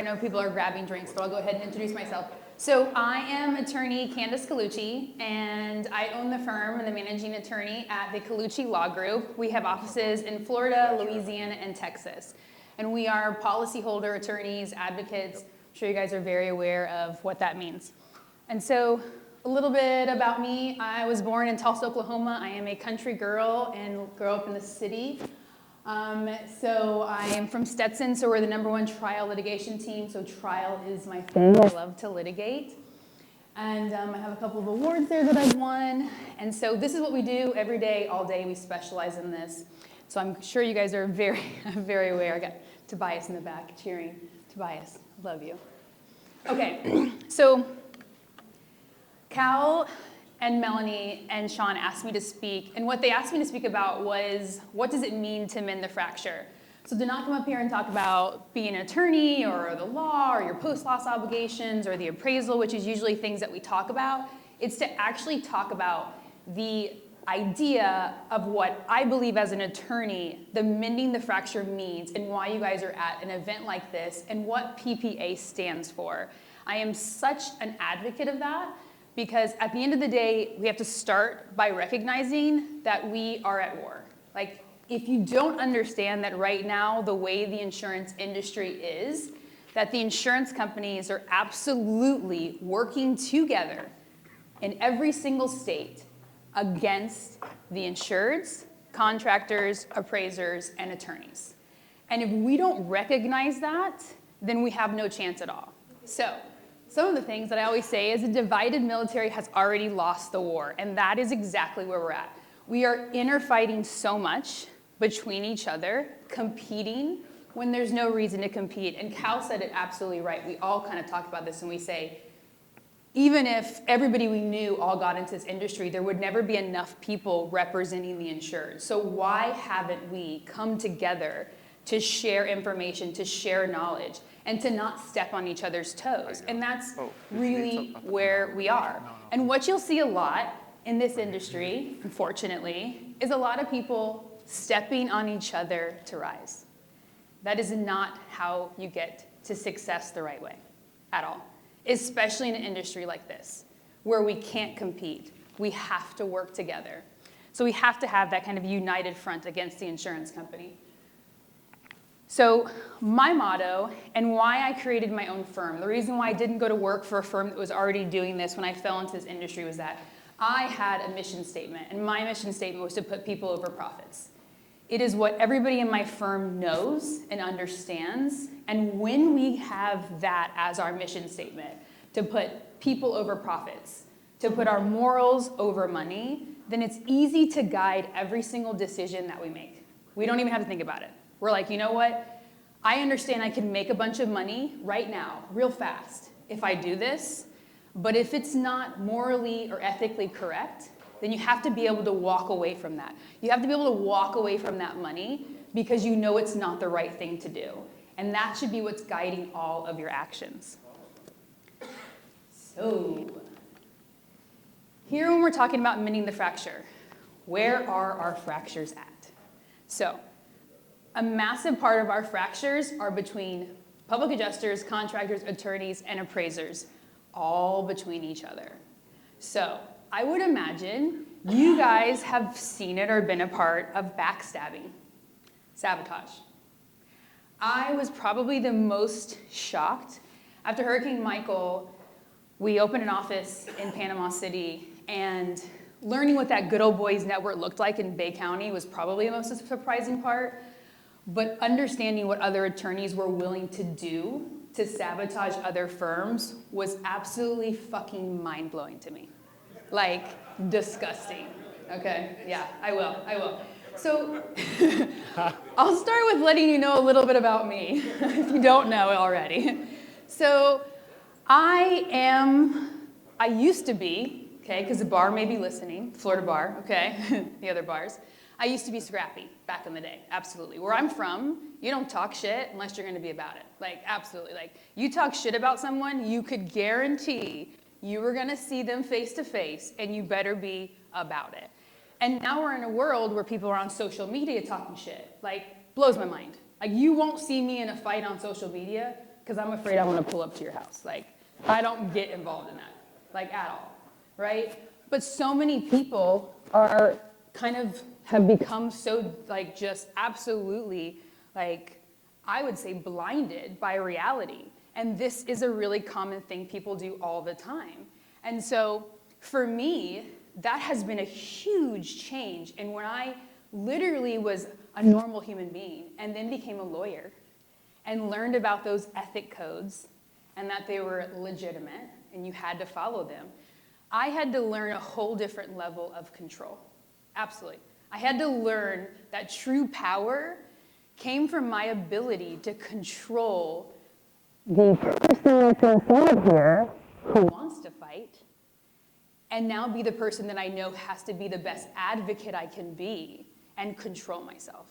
know people are grabbing drinks, but I'll go ahead and introduce myself. So I am attorney Candace Colluci, and I own the firm and the managing attorney at the Colluci Law Group. We have offices in Florida, Louisiana, and Texas. And we are policyholder attorneys, advocates. I'm sure you guys are very aware of what that means. And so a little bit about me. I was born in Tulsa, Oklahoma. I am a country girl and grew up in the city. So I am from Stetson, so we're the #1 trial litigation team, so trial is my thing. I love to litigate. And I have a couple of awards there that I've won. And so this is what we do every day, all day. We specialize in this. So I'm sure you guys are very, very aware. I got Tobias in the back cheering. Tobias, love you. Okay, so Cal and Melanie and Sean asked me to speak, and what they asked me to speak about was, what does it mean to mend the fracture? So do not come up here and talk about being an attorney or the law or your post-loss obligations or the appraisal, which is usually things that we talk about. It's to actually talk about the idea of what I believe as an attorney, the mending the fracture means and why you guys are at an event like this and what PPA stands for. I am such an advocate of that, because at the end of the day, we have to start by recognizing that we are at war. Like, if you don't understand that right now, the way the insurance industry is, that the insurance companies are absolutely working together in every single state against the insureds, contractors, appraisers, and attorneys. And if we don't recognize that, then we have no chance at all. So, some of the things that I always say is a divided military has already lost the war, and that is exactly where we're at. We are interfighting so much between each other, competing when there's no reason to compete. And Cal said it absolutely right. We all kind of talk about this and we say, even if everybody we knew all got into this industry, there would never be enough people representing the insured. So why haven't we come together to share information, to share knowledge, and to not step on each other's toes? And that's really where we are. And what you'll see a lot in this industry, unfortunately, is a lot of people stepping on each other to rise. That is not how you get to success the right way at all, especially in an industry like this, where we can't compete. We have to work together. So we have to have that kind of united front against the insurance company. So my motto and why I created my own firm, the reason why I didn't go to work for a firm that was already doing this when I fell into this industry was that I had a mission statement, and my mission statement was to put people over profits. It is what everybody in my firm knows and understands, and when we have that as our mission statement, to put people over profits, to put our morals over money, then it's easy to guide every single decision that we make. We don't even have to think about it. We're like, you know what? I understand I can make a bunch of money right now, real fast, if I do this, but if it's not morally or ethically correct, then you have to be able to walk away from that. You have to be able to walk away from that money because you know it's not the right thing to do. And that should be what's guiding all of your actions. So, here when we're talking about mending the fracture, where are our fractures at? So, a massive part of our fractures are between public adjusters, contractors, attorneys, and appraisers, all between each other. So I would imagine you guys have seen it or been a part of backstabbing, sabotage. I was probably the most shocked. After Hurricane Michael, we opened an office in Panama City, and learning what that good old boys network looked like in Bay County was probably the most surprising part. But understanding what other attorneys were willing to do to sabotage other firms was absolutely fucking mind-blowing to me. Like, disgusting. Okay, yeah, I will. So, I'll start with letting you know a little bit about me, if you don't know already. So, I used to be, okay, because the bar may be listening, Florida bar, okay, the other bars. I used to be scrappy back in the day, absolutely. Where I'm from, you don't talk shit unless you're gonna be about it. Like, absolutely. Like, you talk shit about someone, you could guarantee you were gonna see them face to face, and you better be about it. And now we're in a world where people are on social media talking shit. Like, blows my mind. Like, you won't see me in a fight on social media because I'm afraid I want to pull up to your house. Like, I don't get involved in that, like at all, right? But so many people are kind of have become so like just absolutely like, I would say blinded by reality. And this is a really common thing people do all the time. And so for me, that has been a huge change. And when I literally was a normal human being and then became a lawyer and learned about those ethic codes and that they were legitimate and you had to follow them, I had to learn a whole different level of control. Absolutely. I had to learn that true power came from my ability to control the person that's inside here who wants to fight, and now be the person that I know has to be the best advocate I can be and control myself.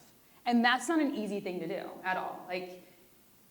And that's not an easy thing to do at all. Like,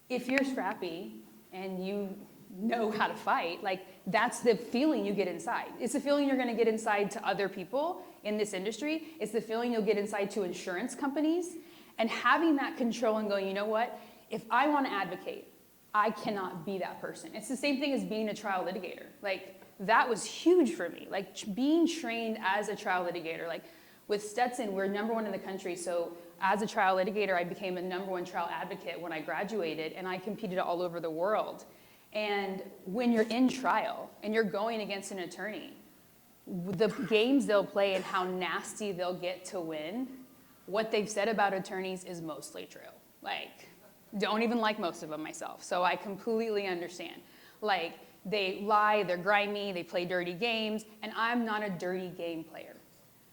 if you're scrappy and you know how to fight, like, that's the feeling you get inside. It's the feeling you're gonna get inside to other people in this industry. It's the feeling you'll get inside to insurance companies. And having that control and going, you know what? If I wanna advocate, I cannot be that person. It's the same thing as being a trial litigator. Like, that was huge for me. Like, being trained as a trial litigator. Like, with Stetson, we're #1 in the country, so as a trial litigator, I became a #1 trial advocate when I graduated, and I competed all over the world. And when you're in trial and you're going against an attorney, the games they'll play and how nasty they'll get to win, what they've said about attorneys is mostly true. Like, don't even like most of them myself, so I completely understand. Like, they lie, they're grimy, they play dirty games, and I'm not a dirty game player.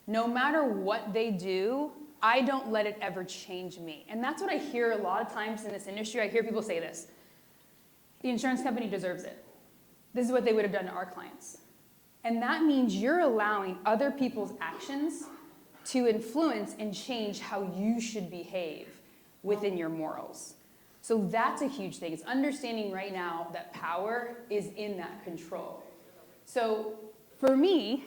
No matter what they do, I don't let it ever change me. And that's what I hear a lot of times in this industry. I hear people say this: the insurance company deserves it. This is what they would have done to our clients. And that means you're allowing other people's actions to influence and change how you should behave within your morals. So that's a huge thing. It's understanding right now that power is in that control. So for me,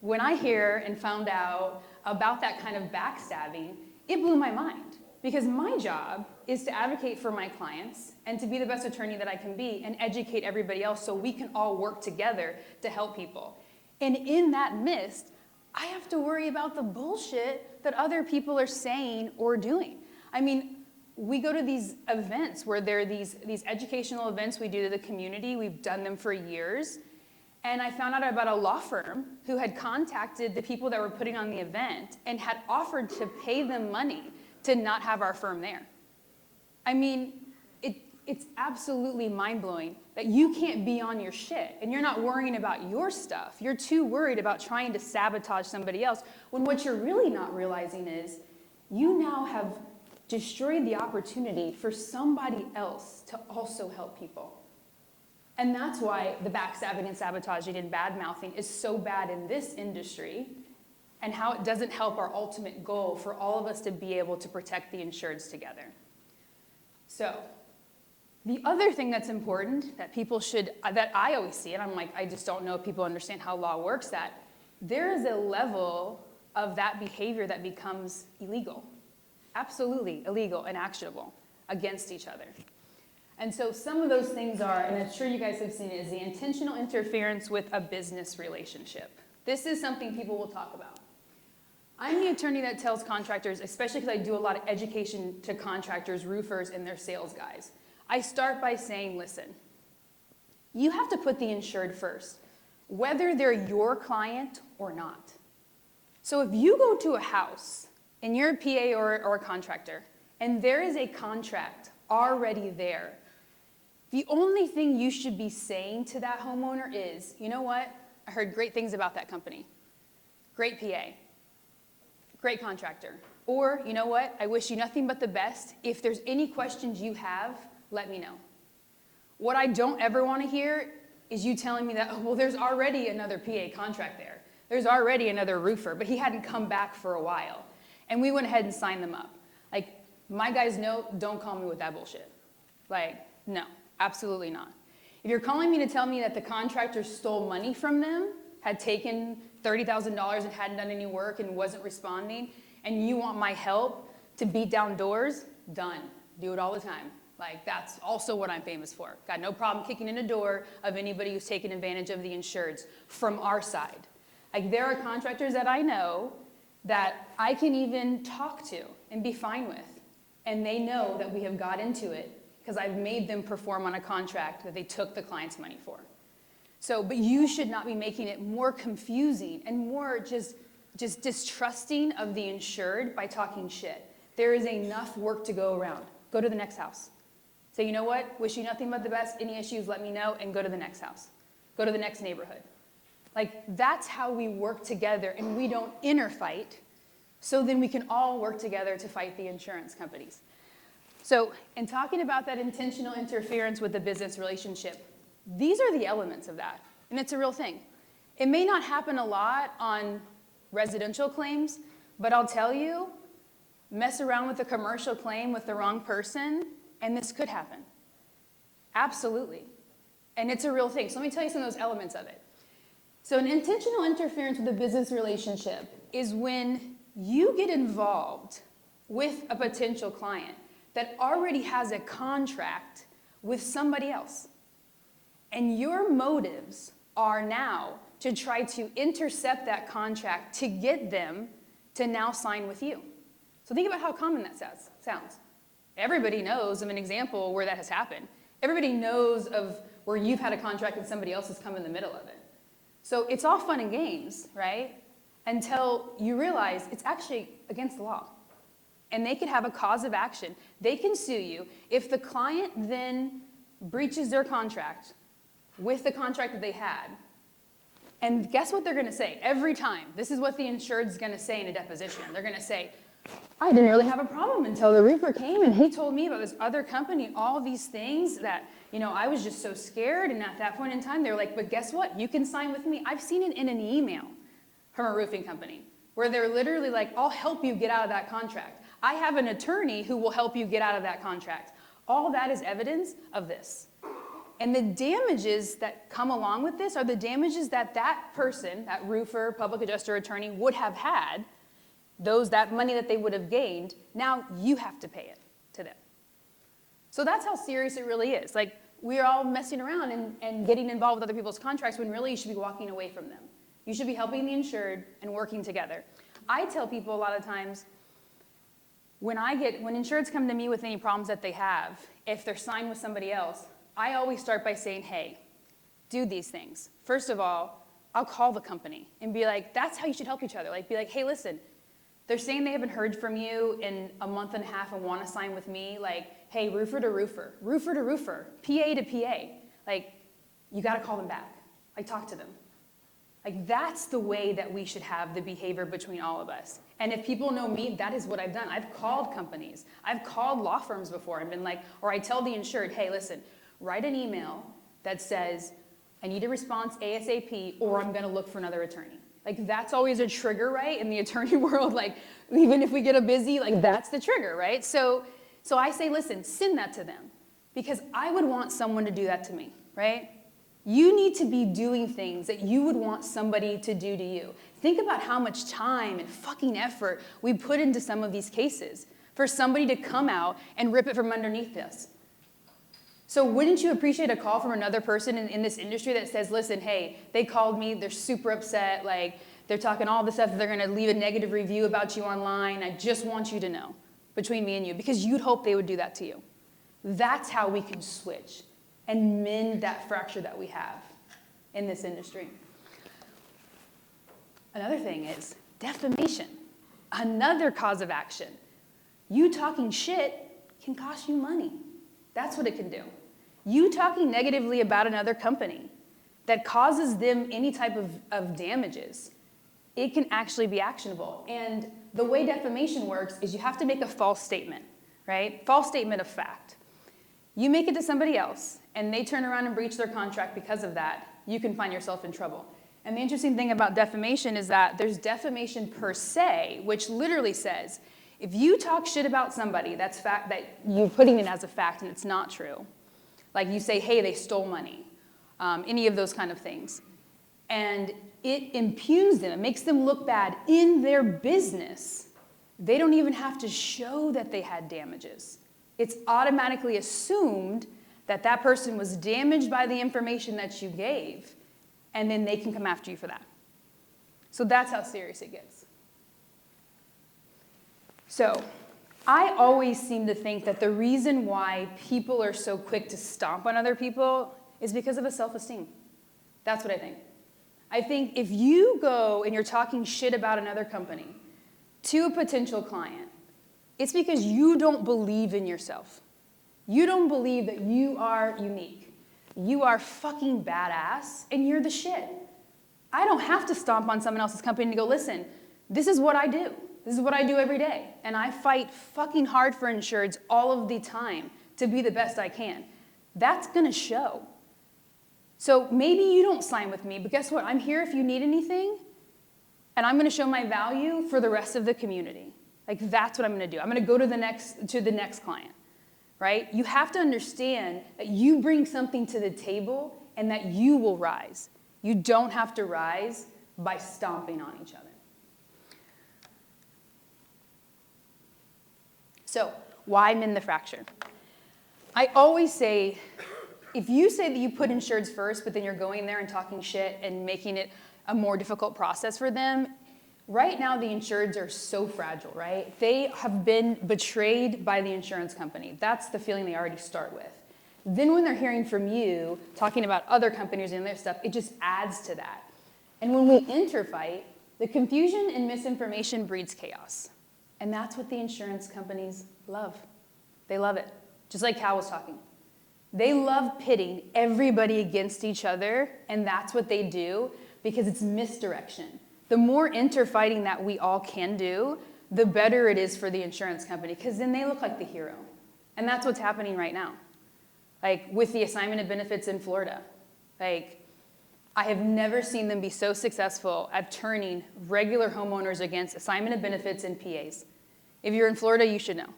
when I hear and found out about that kind of backstabbing, it blew my mind. Because my job is to advocate for my clients and to be the best attorney that I can be and educate everybody else so we can all work together to help people. And in that midst, I have to worry about the bullshit that other people are saying or doing. I mean, we go to these events where there are these educational events we do to the community. We've done them for years. And I found out about a law firm who had contacted the people that were putting on the event and had offered to pay them money to not have our firm there. I mean, it's absolutely mind-blowing that you can't be on your shit and you're not worrying about your stuff. You're too worried about trying to sabotage somebody else, when what you're really not realizing is you now have destroyed the opportunity for somebody else to also help people. And that's why the backstabbing and sabotaging and bad-mouthing is so bad in this industry, and how it doesn't help our ultimate goal for all of us to be able to protect the insureds together. So, the other thing that's important that people should, that I always see, and I'm like, I just don't know if people understand how law works, that there is a level of that behavior that becomes illegal. Absolutely illegal and actionable against each other. And so some of those things are, and I'm sure you guys have seen it, is the intentional interference with a business relationship. This is something people will talk about. I'm the attorney that tells contractors, especially because I do a lot of education to contractors, roofers, and their sales guys. I start by saying, listen, you have to put the insured first, whether they're your client or not. So if you go to a house and you're a PA or a contractor, and there is a contract already there, the only thing you should be saying to that homeowner is, you know what? I heard great things about that company. Great PA. Great contractor. Or, you know what? I wish you nothing but the best. If there's any questions you have, let me know. What I don't ever want to hear is you telling me that, oh, well, there's already another PA contract there. There's already another roofer, but he hadn't come back for a while. And we went ahead and signed them up. Like, my guys know, don't call me with that bullshit. Like, no, absolutely not. If you're calling me to tell me that the contractor stole money from them, had taken $30,000 and hadn't done any work and wasn't responding, and you want my help to beat down doors, done. Do it all the time. Like, that's also what I'm famous for. Got no problem kicking in the door of anybody who's taken advantage of the insureds from our side. Like, there are contractors that I know that I can even talk to and be fine with. And they know that we have got into it because I've made them perform on a contract that they took the client's money for. So, but you should not be making it more confusing and more just distrusting of the insured by talking shit. There is enough work to go around. Go to the next house. Say, you know what? Wish you nothing but the best. Any issues, let me know, and go to the next house. Go to the next neighborhood. Like, that's how we work together, and we don't interfight, so then we can all work together to fight the insurance companies. So, in talking about that intentional interference with the business relationship, these are the elements of that, and it's a real thing. It may not happen a lot on residential claims, but I'll tell you, mess around with a commercial claim with the wrong person, and this could happen. Absolutely. And it's a real thing. So let me tell you some of those elements of it. So an intentional interference with a business relationship is when you get involved with a potential client that already has a contract with somebody else. And your motives are now to try to intercept that contract to get them to now sign with you. So think about how common that sounds. Everybody knows of an example where that has happened. Everybody knows of where you've had a contract and somebody else has come in the middle of it. So it's all fun and games, right? Until you realize it's actually against the law. And they could have a cause of action. They can sue you if the client then breaches their contract with the contract that they had. And guess what they're going to say every time? This is what the insured's going to say in a deposition. They're going to say, I didn't really have a problem until the roofer came and he told me about this other company, all these things that, I was just so scared. And at that point in time, they're like, but guess what? You can sign with me. I've seen it in an email from a roofing company where they're literally like, I'll help you get out of that contract. I have an attorney who will help you get out of that contract. All that is evidence of this. And the damages that come along with this are the damages that that person, that roofer, public adjuster, attorney would have had, that money that they would have gained, now you have to pay it to them. So that's how serious it really is. Like, we're all messing around and getting involved with other people's contracts when really you should be walking away from them. You should be helping the insured and working together. I tell people a lot of times, when insureds come to me with any problems that they have, if they're signed with somebody else, I always start by saying, hey, do these things. First of all, I'll call the company and be like, that's how you should help each other. Like, be like, hey, listen, they're saying they haven't heard from you in a month and a half and want to sign with me. Like, hey, roofer to roofer, PA to PA. Like, you got to call them back. Like, talk to them. Like, that's the way that we should have the behavior between all of us. And if people know me, that is what I've done. I've called companies. I've called law firms before and been like, or I tell the insured, hey, listen, write an email that says, I need a response ASAP, or I'm going to look for another attorney. Like, that's always a trigger, right? In the attorney world, like, even if we get a busy, like, that's the trigger, right? So I say, listen, send that to them, because I would want someone to do that to me, right? You need to be doing things that you would want somebody to do to you. Think about how much time and fucking effort we put into some of these cases for somebody to come out and rip it from underneath us. So wouldn't you appreciate a call from another person in this industry that says, listen, hey, they called me, they're super upset, like, they're talking all this stuff, they're going to leave a negative review about you online. I just want you to know, between me and you, because you'd hope they would do that to you. That's how we can switch and mend that fracture that we have in this industry. Another thing is defamation, another cause of action. You talking shit can cost you money. That's what it can do. You talking negatively about another company that causes them any type of damages, it can actually be actionable. And the way defamation works is you have to make a false statement, right? False statement of fact. You make it to somebody else, and they turn around and breach their contract because of that, you can find yourself in trouble. And the interesting thing about defamation is that there's defamation per se, which literally says, if you talk shit about somebody, that's fact that you're putting it as a fact and it's not true. Like you say, hey, they stole money, any of those kind of things. And it impugns them, it makes them look bad in their business. They don't even have to show that they had damages. It's automatically assumed that that person was damaged by the information that you gave, and then they can come after you for that. So that's how serious it gets. So I always seem to think that the reason why people are so quick to stomp on other people is because of a self-esteem. That's what I think. I think if you go and you're talking shit about another company to a potential client, it's because you don't believe in yourself. You don't believe that you are unique. You are fucking badass, and you're the shit. I don't have to stomp on someone else's company to go, listen, this is what I do. This is what I do every day. And I fight fucking hard for insureds all of the time to be the best I can. That's gonna show. So maybe you don't sign with me, but guess what? I'm here if you need anything, and I'm gonna show my value for the rest of the community. Like, that's what I'm gonna do. I'm gonna go to the next client, right? You have to understand that you bring something to the table and that you will rise. You don't have to rise by stomping on each other. So, why mend the fracture? I always say, if you say that you put insureds first, but then you're going there and talking shit and making it a more difficult process for them, right now the insureds are so fragile, right? They have been betrayed by the insurance company. That's the feeling they already start with. Then when they're hearing from you, talking about other companies and their stuff, it just adds to that. And when we interfight, the confusion and misinformation breeds chaos. And that's what the insurance companies love. They love it. Just like Cal was talking. They love pitting everybody against each other, and that's what they do because it's misdirection. The more interfighting that we all can do, the better it is for the insurance company, because then they look like the hero. And that's what's happening right now. Like with the assignment of benefits in Florida. Like, I have never seen them be so successful at turning regular homeowners against assignment of benefits and PAs. If you're in Florida, you should know.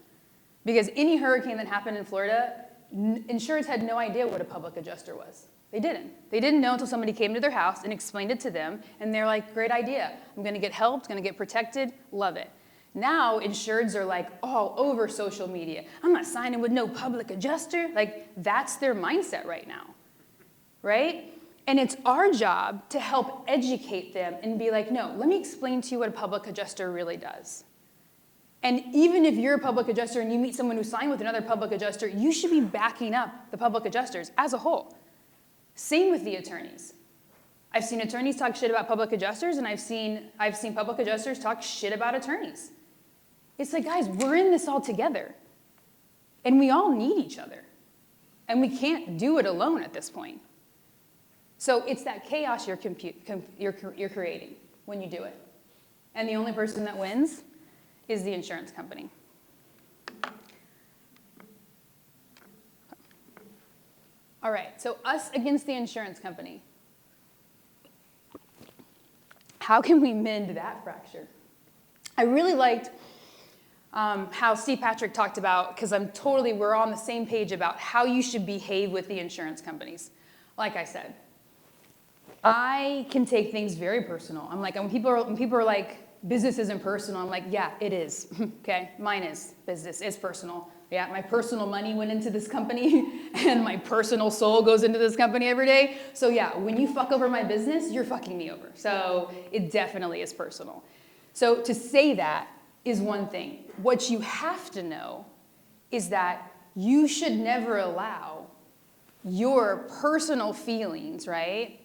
Because any hurricane that happened in Florida, insurers had no idea what a public adjuster was. They didn't. They didn't know until somebody came to their house and explained it to them, and they're like, great idea. I'm gonna get helped, gonna get protected, love it. Now, insureds are like all over social media. I'm not signing with no public adjuster. Like, that's their mindset right now, right? And it's our job to help educate them and be like, no, let me explain to you what a public adjuster really does. And even if you're a public adjuster and you meet someone who signed with another public adjuster, you should be backing up the public adjusters as a whole. Same with the attorneys. I've seen attorneys talk shit about public adjusters, and I've seen public adjusters talk shit about attorneys. It's like, guys, we're in this all together. And we all need each other. And we can't do it alone at this point. So it's that chaos you're creating when you do it. And the only person that wins is the insurance company. All right, so us against the insurance company. How can we mend that fracture? I really liked how Steve Patrick talked about, because we're on the same page about how you should behave with the insurance companies. Like I said, I can take things very personal. I'm like, when people are like, business isn't personal, I'm like, yeah, it is, okay? Mine is. Business is personal. Yeah, my personal money went into this company, and my personal soul goes into this company every day. So yeah, when you fuck over my business, you're fucking me over. So it definitely is personal. So to say that is one thing. What you have to know is that you should never allow your personal feelings, right,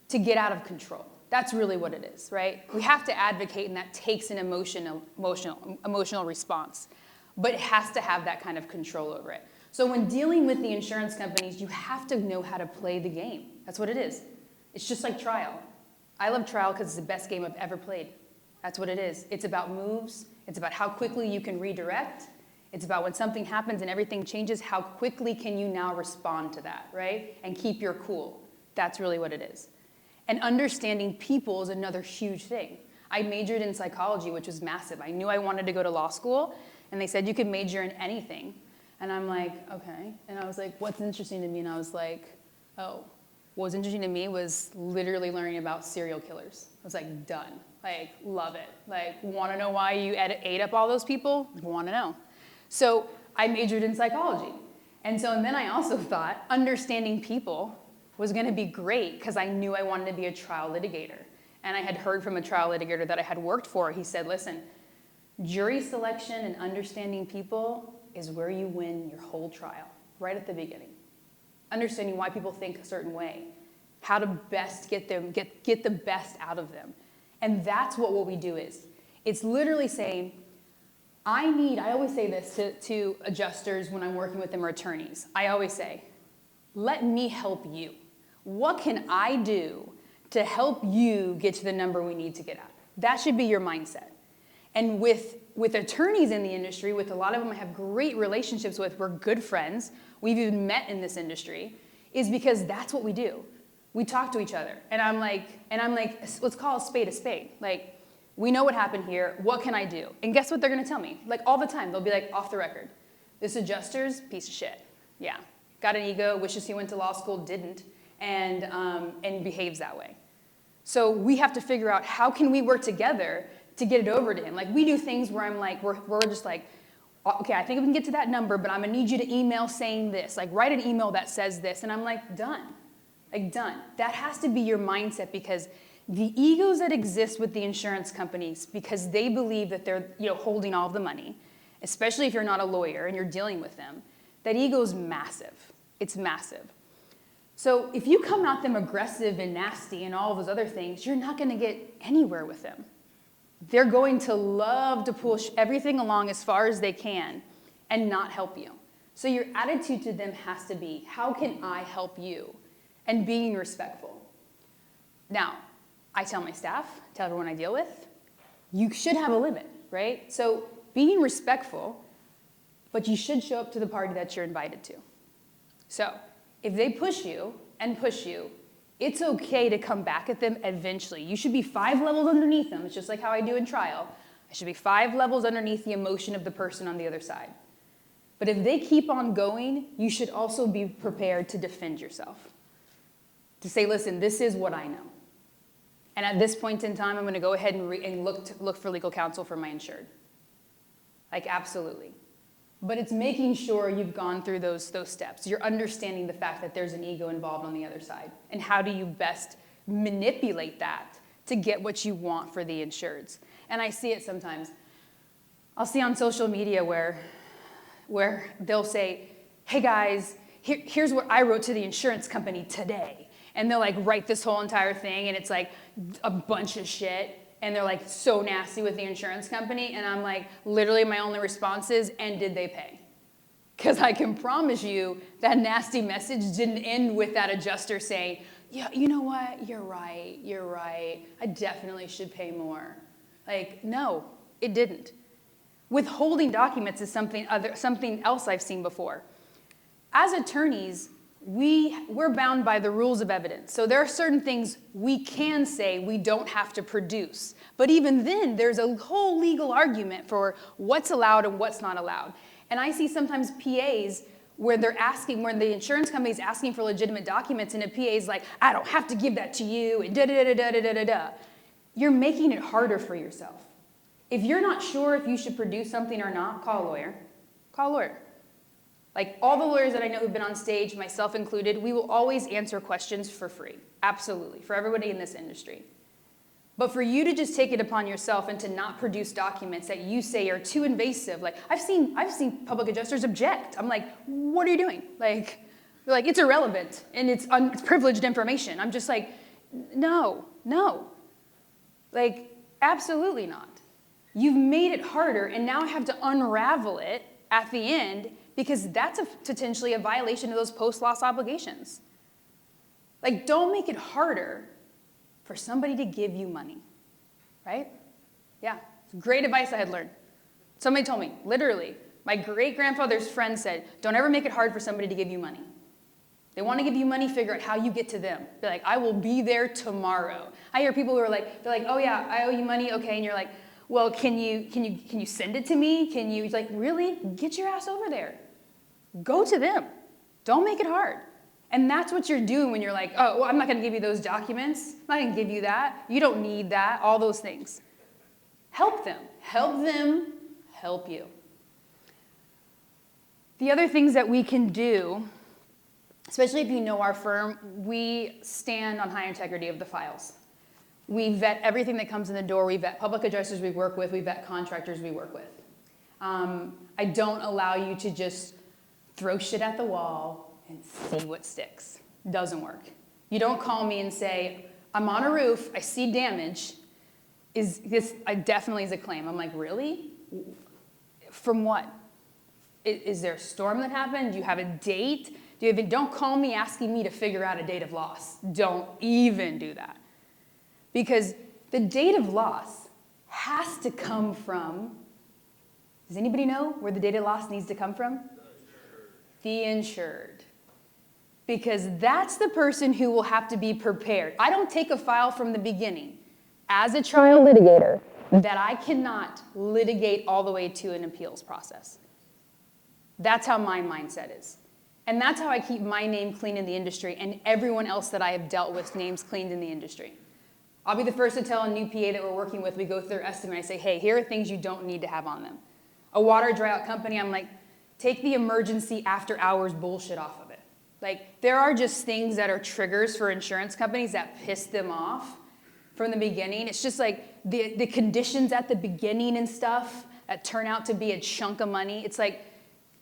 to get out of control. That's really what it is, right? We have to advocate, and that takes an emotional response. But it has to have that kind of control over it. So when dealing with the insurance companies, you have to know how to play the game. That's what it is. It's just like trial. I love trial because it's the best game I've ever played. That's what it is. It's about moves. It's about how quickly you can redirect. It's about when something happens and everything changes, how quickly can you now respond to that, right? And keep your cool. That's really what it is. And understanding people is another huge thing. I majored in psychology, which was massive. I knew I wanted to go to law school, and they said you could major in anything. And I'm like, okay. And I was like, what's interesting to me? And I was like, oh, what was interesting to me was literally learning about serial killers. I was like, done. Like, love it. Like, want to know why you ate up all those people? Want to know. So I majored in psychology. And then I also thought understanding people was gonna be great because I knew I wanted to be a trial litigator. And I had heard from a trial litigator that I had worked for. He said, listen, jury selection and understanding people is where you win your whole trial, right at the beginning. Understanding why people think a certain way, how to best get the best out of them. And that's what we do is. It's literally saying, I always say this to adjusters when I'm working with them or attorneys. I always say, let me help you. What can I do to help you get to the number we need to get at? That should be your mindset. And with attorneys in the industry, with a lot of them I have great relationships with, we're good friends, we've even met in this industry, is because that's what we do. We talk to each other. And I'm like, let's call a spade. Like, we know what happened here, what can I do? And guess what they're gonna tell me? Like all the time, they'll be like, off the record, this adjuster's piece of shit. Yeah, got an ego, wishes he went to law school, didn't, and behaves that way. So we have to figure out how can we work together to get it over to him. Like we do things where I'm like, we're just like, okay, I think we can get to that number, but I'm gonna need you to email saying this. Like write an email that says this, and I'm like, done. Like done. That has to be your mindset because the egos that exist with the insurance companies, because they believe that they're holding all of the money, especially if you're not a lawyer and you're dealing with them, that ego is massive. It's massive. So if you come at them aggressive and nasty and all of those other things, you're not going to get anywhere with them. They're going to love to push everything along as far as they can and not help you. So your attitude to them has to be, how can I help you? And being respectful. Now, I tell my staff, tell everyone I deal with, you should have a limit, right? So being respectful, but you should show up to the party that you're invited to. So if they push you, it's okay to come back at them eventually. You should be 5 levels underneath them. It's just like how I do in trial. I should be 5 levels underneath the emotion of the person on the other side. But if they keep on going, you should also be prepared to defend yourself. To say, listen, this is what I know. And at this point in time, I'm going to go ahead and look for legal counsel for my insured. Like, absolutely. But it's making sure you've gone through those steps. You're understanding the fact that there's an ego involved on the other side. And how do you best manipulate that to get what you want for the insureds? And I see it sometimes. I'll see on social media where they'll say, hey guys, here's what I wrote to the insurance company today. And they'll like write this whole entire thing and it's like a bunch of shit. And they're like so nasty with the insurance company. And I'm like, literally my only response is, and did they pay? Because I can promise you that nasty message didn't end with that adjuster saying, yeah, you know what, you're right. I definitely should pay more. Like, no, it didn't. Withholding documents is something else I've seen before. As attorneys, we're bound by the rules of evidence. So there are certain things we can say we don't have to produce. But even then, there's a whole legal argument for what's allowed and what's not allowed. And I see sometimes PAs where the insurance company is asking for legitimate documents and a PA is like, I don't have to give that to you, and da-da-da-da-da-da-da-da. You're making it harder for yourself. If you're not sure if you should produce something or not, call a lawyer. Call a lawyer. Like all the lawyers that I know who've been on stage, myself included, we will always answer questions for free. Absolutely, for everybody in this industry. But for you to just take it upon yourself and to not produce documents that you say are too invasive, like I've seen public adjusters object. I'm like, what are you doing? Like, they're like, it's irrelevant and it's privileged information. I'm just like, no. Like, absolutely not. You've made it harder and now I have to unravel it at the end because that's potentially a violation of those post-loss obligations. Like, don't make it harder for somebody to give you money, right? Yeah, great advice I had learned. Somebody told me, literally, my great-grandfather's friend said, don't ever make it hard for somebody to give you money. They want to give you money, figure out how you get to them. Be like, I will be there tomorrow. I hear people who are like, they're like, oh yeah, I owe you money, okay, and you're like, well, can you send it to me? Can you, like, really? Get your ass over there. Go to them. Don't make it hard. And that's what you're doing when you're like, oh, well, I'm not going to give you those documents. I'm not going to give you that. You don't need that, all those things. Help them. Help them help you. The other things that we can do, especially if you know our firm, we stand on high integrity of the files. We vet everything that comes in the door. We vet public adjusters we work with. We vet contractors we work with. I don't allow you to just throw shit at the wall and see what sticks. Doesn't work. You don't call me and say, I'm on a roof, I see damage. I definitely is a claim. I'm like, really? From what? Is there a storm that happened? Do you have a date? Don't call me asking me to figure out a date of loss. Don't even do that. Because the date of loss has to come from, does anybody know where the date of loss needs to come from? The insured. Because that's the person who will have to be prepared. I don't take a file from the beginning as a trial litigator that I cannot litigate all the way to an appeals process. That's how my mindset is. And that's how I keep my name clean in the industry and everyone else that I have dealt with names cleaned in the industry. I'll be the first to tell a new PA that we're working with, we go through their estimate, I say, hey, here are things you don't need to have on them. A water dry out company, I'm like, take the emergency after hours bullshit off of it. Like, there are just things that are triggers for insurance companies that piss them off from the beginning. It's just like the conditions at the beginning and stuff that turn out to be a chunk of money. It's like,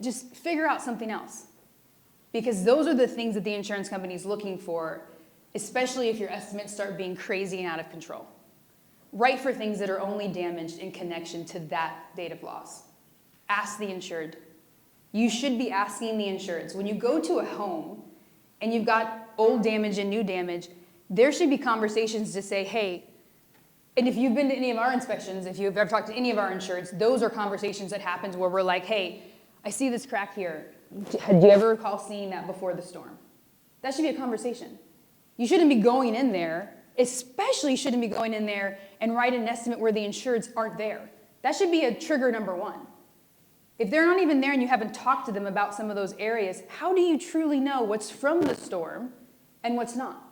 just figure out something else. Because those are the things that the insurance company is looking for, especially if your estimates start being crazy and out of control. Write for things that are only damaged in connection to that date of loss. Ask the insured. You should be asking the insureds. When you go to a home and you've got old damage and new damage, there should be conversations to say, hey, and if you've been to any of our inspections, if you've ever talked to any of our insureds, those are conversations that happen where we're like, hey, I see this crack here. Did you ever recall seeing that before the storm? That should be a conversation. You shouldn't be going in there, especially shouldn't be going in there and write an estimate where the insureds aren't there. That should be a trigger number one. If they're not even there and you haven't talked to them about some of those areas, how do you truly know what's from the storm and what's not?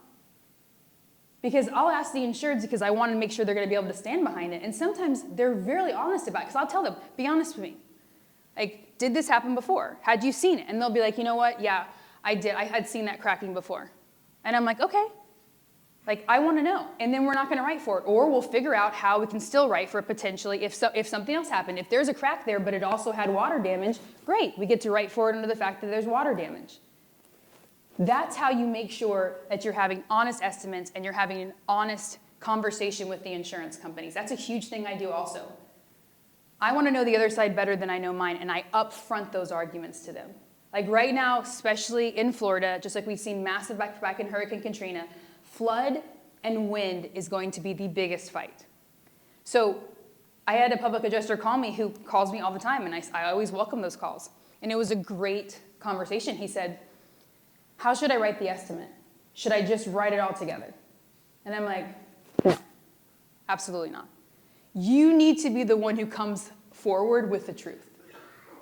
Because I'll ask the insureds because I want to make sure they're going to be able to stand behind it. And sometimes they're very honest about it because I'll tell them, be honest with me. Like, did this happen before? Had you seen it? And they'll be like, you know what? Yeah, I did. I had seen that cracking before. And I'm like, okay. Like, I want to know. And then we're not going to write for it. Or we'll figure out how we can still write for it potentially if something else happened. If there's a crack there, but it also had water damage, great. We get to write for it under the fact that there's water damage. That's how you make sure that you're having honest estimates and you're having an honest conversation with the insurance companies. That's a huge thing I do also. I want to know the other side better than I know mine, and I upfront those arguments to them. Like right now, especially in Florida, just like we've seen massive back in Hurricane Katrina, flood and wind is going to be the biggest fight. So I had a public adjuster call me who calls me all the time, and I always welcome those calls. And it was a great conversation. He said, how should I write the estimate? Should I just write it all together? And I'm like, no, absolutely not. You need to be the one who comes forward with the truth.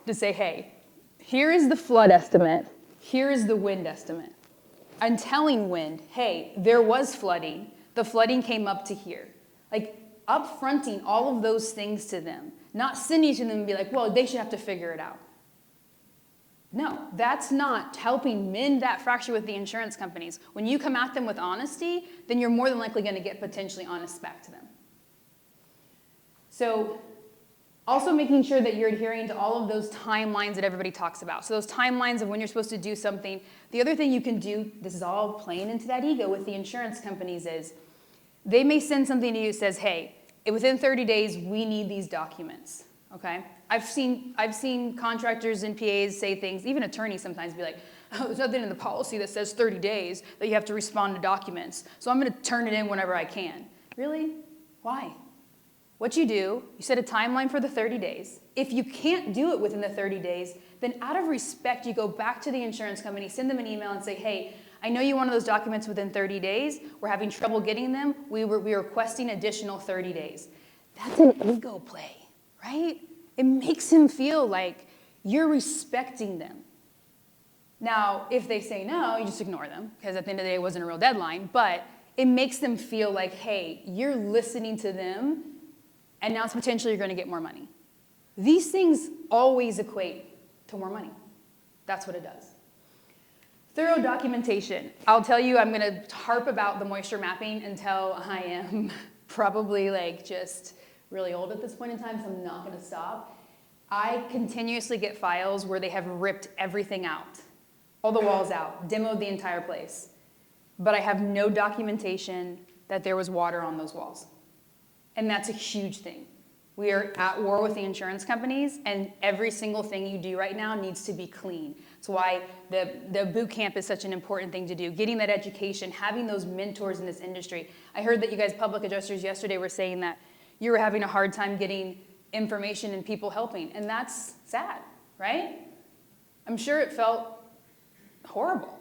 To say, hey, here is the flood estimate. Here is the wind estimate. I'm telling wind, hey, there was flooding. The flooding came up to here. Like, upfronting all of those things to them. Not sending to them and be like, well, they should have to figure it out. No, that's not helping mend that fracture with the insurance companies. When you come at them with honesty, then you're more than likely going to get potentially honest back to them. So also making sure that you're adhering to all of those timelines that everybody talks about. So those timelines of when you're supposed to do something. The other thing you can do, this is all playing into that ego with the insurance companies, is they may send something to you that says, hey, within 30 days, we need these documents, okay? I've seen contractors and PAs say things, even attorneys sometimes be like, oh, there's nothing in the policy that says 30 days that you have to respond to documents, so I'm gonna turn it in whenever I can. Really? Why? What you do, you set a timeline for the 30 days. If you can't do it within the 30 days, then out of respect, you go back to the insurance company, send them an email and say, hey, I know you wanted those documents within 30 days. We're having trouble getting them. We are requesting additional 30 days. That's an ego play, right? It makes him feel like you're respecting them. Now, if they say no, you just ignore them, because at the end of the day, it wasn't a real deadline, but it makes them feel like, hey, you're listening to them, and now potentially you're going to get more money. These things always equate to more money. That's what it does. Thorough documentation. I'll tell you, I'm going to harp about the moisture mapping until I am probably like just really old at this point in time, so I'm not going to stop. I continuously get files where they have ripped everything out, all the walls out, demoed the entire place, but I have no documentation that there was water on those walls. And that's a huge thing. We are at war with the insurance companies, and every single thing you do right now needs to be clean. That's why the boot camp is such an important thing to do, getting that education, having those mentors in this industry. I heard that you guys public adjusters yesterday were saying that you were having a hard time getting information and people helping, and that's sad, right? I'm sure it felt horrible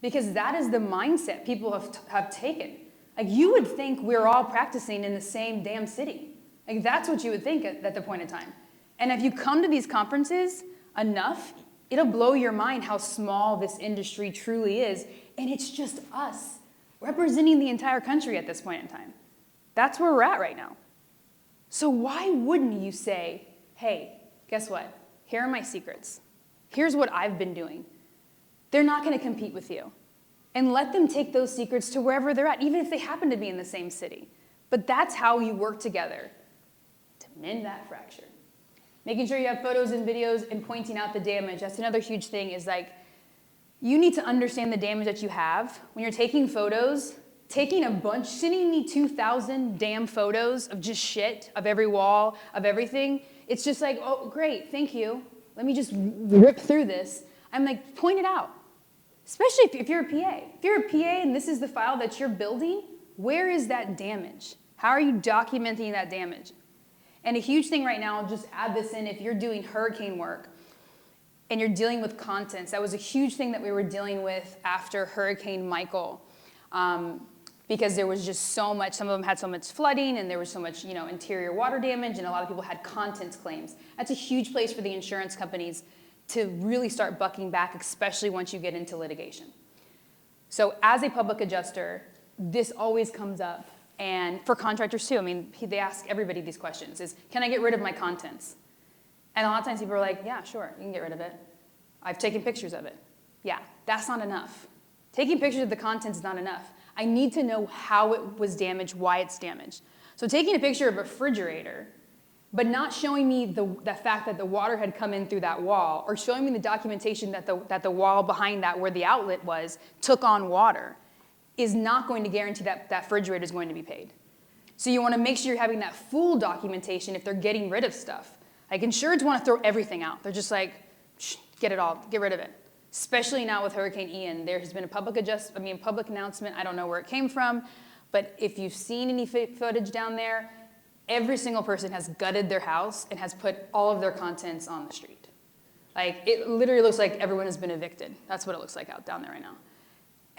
because that is the mindset people have taken. Like, you would think we're all practicing in the same damn city. Like, that's what you would think at the point in time. And if you come to these conferences enough, it'll blow your mind how small this industry truly is. And it's just us representing the entire country at this point in time. That's where we're at right now. So why wouldn't you say, hey, guess what? Here are my secrets. Here's what I've been doing. They're not going to compete with you. And let them take those secrets to wherever they're at, even if they happen to be in the same city. But that's how you work together to mend that fracture. Making sure you have photos and videos and pointing out the damage. That's another huge thing, is like, you need to understand the damage that you have. When you're taking photos, taking a bunch, sending me 2,000 damn photos of just shit, of every wall, of everything, it's just like, oh, great, thank you. Let me just rip through this. I'm like, point it out. Especially if you're a PA. If you're a PA and this is the file that you're building, where is that damage? How are you documenting that damage? And a huge thing right now, I'll just add this in, if you're doing hurricane work and you're dealing with contents, that was a huge thing that we were dealing with after Hurricane Michael, because there was just so much, some of them had so much flooding and there was so much, interior water damage, and a lot of people had contents claims. That's a huge place for the insurance companies to really start bucking back, especially once you get into litigation. So as a public adjuster, this always comes up. And for contractors too, I mean, they ask everybody these questions, is, can I get rid of my contents? And a lot of times people are like, yeah, sure, you can get rid of it. I've taken pictures of it. Yeah, that's not enough. Taking pictures of the contents is not enough. I need to know how it was damaged, why it's damaged. So taking a picture of a refrigerator, but not showing me the fact that the water had come in through that wall, or showing me the documentation that the wall behind that, where the outlet was, took on water, is not going to guarantee that that refrigerator is going to be paid. So you want to make sure you're having that full documentation if they're getting rid of stuff. Like, insureds want to throw everything out. They're just like, get it all, get rid of it. Especially now with Hurricane Ian, there has been a public announcement. I don't know where it came from, but if you've seen any footage down there, every single person has gutted their house and has put all of their contents on the street. Like, it literally looks like everyone has been evicted. That's what it looks like out down there right now.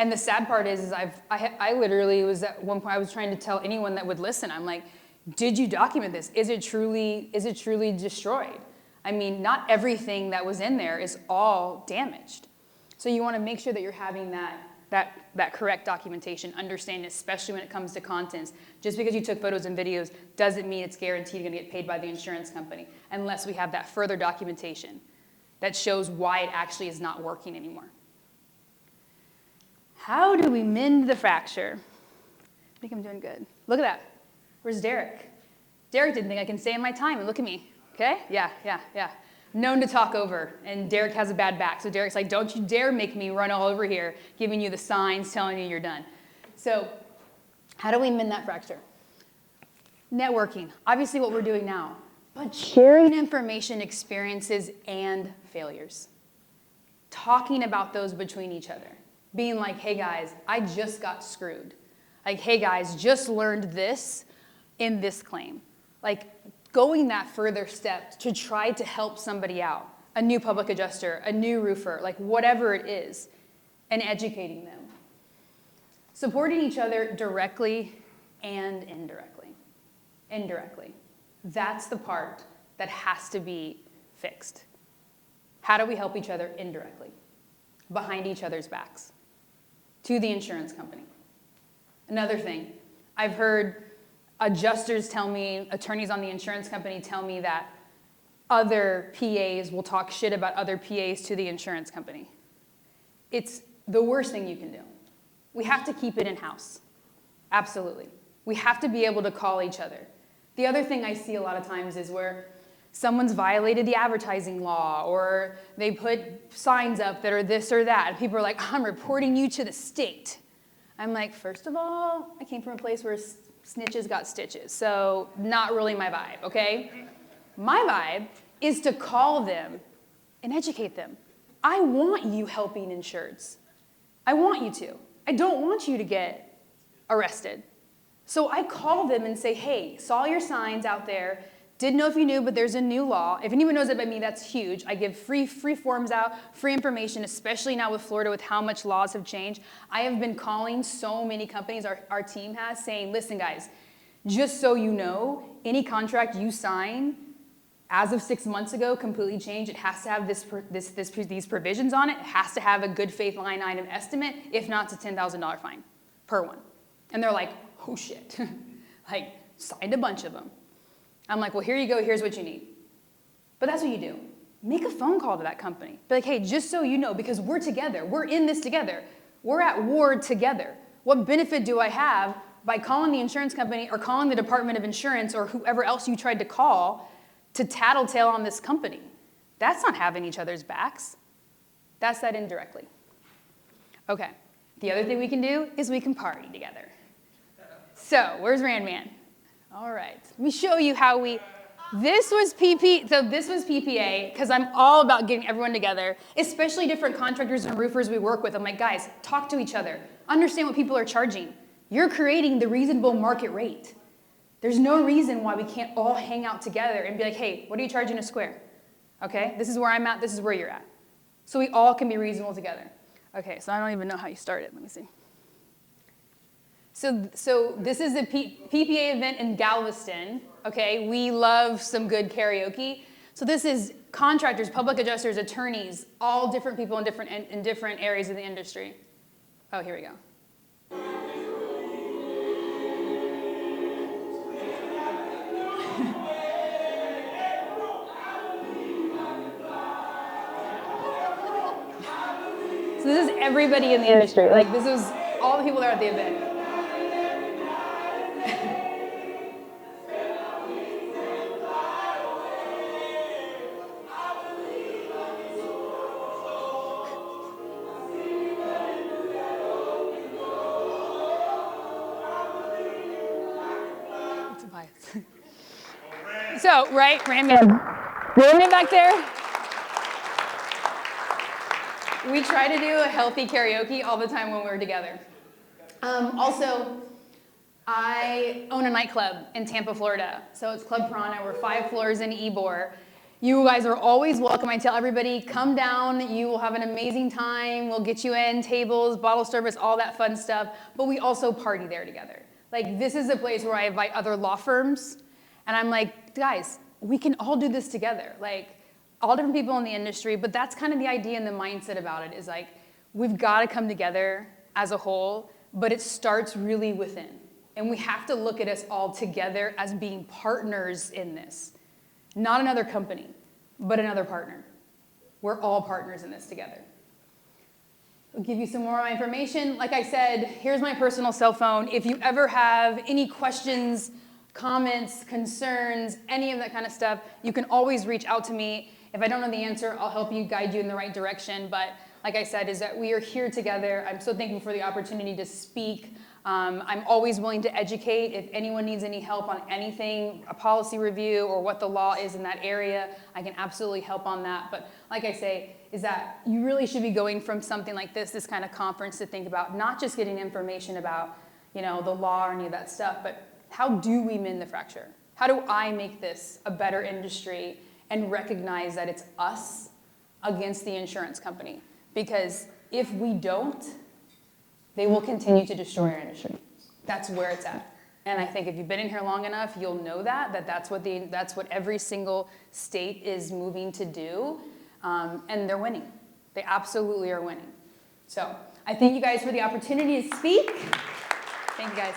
And the sad part is I literally was, at one point, I was trying to tell anyone that would listen, I'm like, did you document this? Is it truly destroyed? I mean, not everything that was in there is all damaged. So you want to make sure that you're having that correct documentation, understanding, especially when it comes to contents. Just because you took photos and videos doesn't mean it's guaranteed going to get paid by the insurance company, unless we have that further documentation that shows why it actually is not working anymore. How do we mend the fracture? I think I'm doing good. Look at that. Where's Derek? Derek didn't think I can stay in my time, and look at me. Okay? Yeah. Known to talk over, and Derek has a bad back. So Derek's like, don't you dare make me run all over here, giving you the signs, telling you you're done. So how do we mend that fracture? Networking, obviously what we're doing now, but sharing information, experiences, and failures. Talking about those between each other. Being like, hey guys, I just got screwed. Like, hey guys, just learned this in this claim. Like, going that further step to try to help somebody out, a new public adjuster, a new roofer, like whatever it is, and educating them. Supporting each other directly and indirectly. Indirectly. That's the part that has to be fixed. How do we help each other indirectly? Behind each other's backs. To the insurance company. Another thing, I've heard adjusters tell me, attorneys on the insurance company tell me that other PAs will talk shit about other PAs to the insurance company. It's the worst thing you can do. We have to keep it in-house. Absolutely. We have to be able to call each other. The other thing I see a lot of times is where someone's violated the advertising law, or they put signs up that are this or that, and people are like, I'm reporting you to the state. I'm like, first of all, I came from a place where snitches got stitches, so not really my vibe, okay? My vibe is to call them and educate them. I want you helping insureds. I want you to. I don't want you to get arrested. So I call them and say, hey, saw your signs out there, didn't know if you knew, but there's a new law. If anyone knows about me, that's huge. I give free forms out, free information, especially now with Florida with how much laws have changed. I have been calling so many companies, our team has, saying, listen guys, just so you know, any contract you sign as of 6 months ago completely changed. It has to have these provisions on it. It has to have a good faith line item estimate. If not, it's a $10,000 fine per one. And they're like, oh shit. Like, signed a bunch of them. I'm like, well, here you go, here's what you need. But that's what you do. Make a phone call to that company. Be like, hey, just so you know, because we're together, we're in this together. We're at war together. What benefit do I have by calling the insurance company or calling the Department of Insurance or whoever else you tried to call to tattletale on this company? That's not having each other's backs. That's that indirectly. Okay, the other thing we can do is we can party together. So, where's Randman? All right, let me show you how this was PPA, because I'm all about getting everyone together, especially different contractors and roofers we work with. I'm like, guys, talk to each other. Understand what people are charging. You're creating the reasonable market rate. There's no reason why we can't all hang out together and be like, hey, what are you charging a square? Okay, this is where I'm at, this is where you're at. So we all can be reasonable together. Okay, so I don't even know how you started, let me see. So this is a PPA event in Galveston, okay? We love some good karaoke. So this is contractors, public adjusters, attorneys, all different people in different areas of the industry. Oh, here we go. So this is everybody in the industry. Like, this is all the people that are at the event. So, right, Randman back there. We try to do a healthy karaoke all the time when we're together. Also, I own a nightclub in Tampa, Florida. So it's Club Piranha. We're 5 floors in Ybor. You guys are always welcome. I tell everybody, come down. You will have an amazing time. We'll get you in, tables, bottle service, all that fun stuff. But we also party there together. Like, this is a place where I invite other law firms. And I'm like, guys, we can all do this together. Like, all different people in the industry, but that's kind of the idea and the mindset about it is like, we've got to come together as a whole, but it starts really within. And we have to look at us all together as being partners in this. Not another company, but another partner. We're all partners in this together. I'll give you some more information. Like I said, here's my personal cell phone. If you ever have any questions, comments, concerns, any of that kind of stuff, you can always reach out to me. If I don't know the answer, I'll help you, guide you in the right direction. But like I said, is that we are here together. I'm so thankful for the opportunity to speak. I'm always willing to educate. If anyone needs any help on anything, a policy review or what the law is in that area, I can absolutely help on that. But like I say, is that you really should be going from something like this kind of conference to think about not just getting information about, the law or any of that stuff, but how do we mend the fracture? How do I make this a better industry and recognize that it's us against the insurance company? Because if we don't, they will continue to destroy our industry. That's where it's at. And I think if you've been in here long enough, you'll know that's what every single state is moving to do, and they're winning. They absolutely are winning. So I thank you guys for the opportunity to speak. Thank you guys.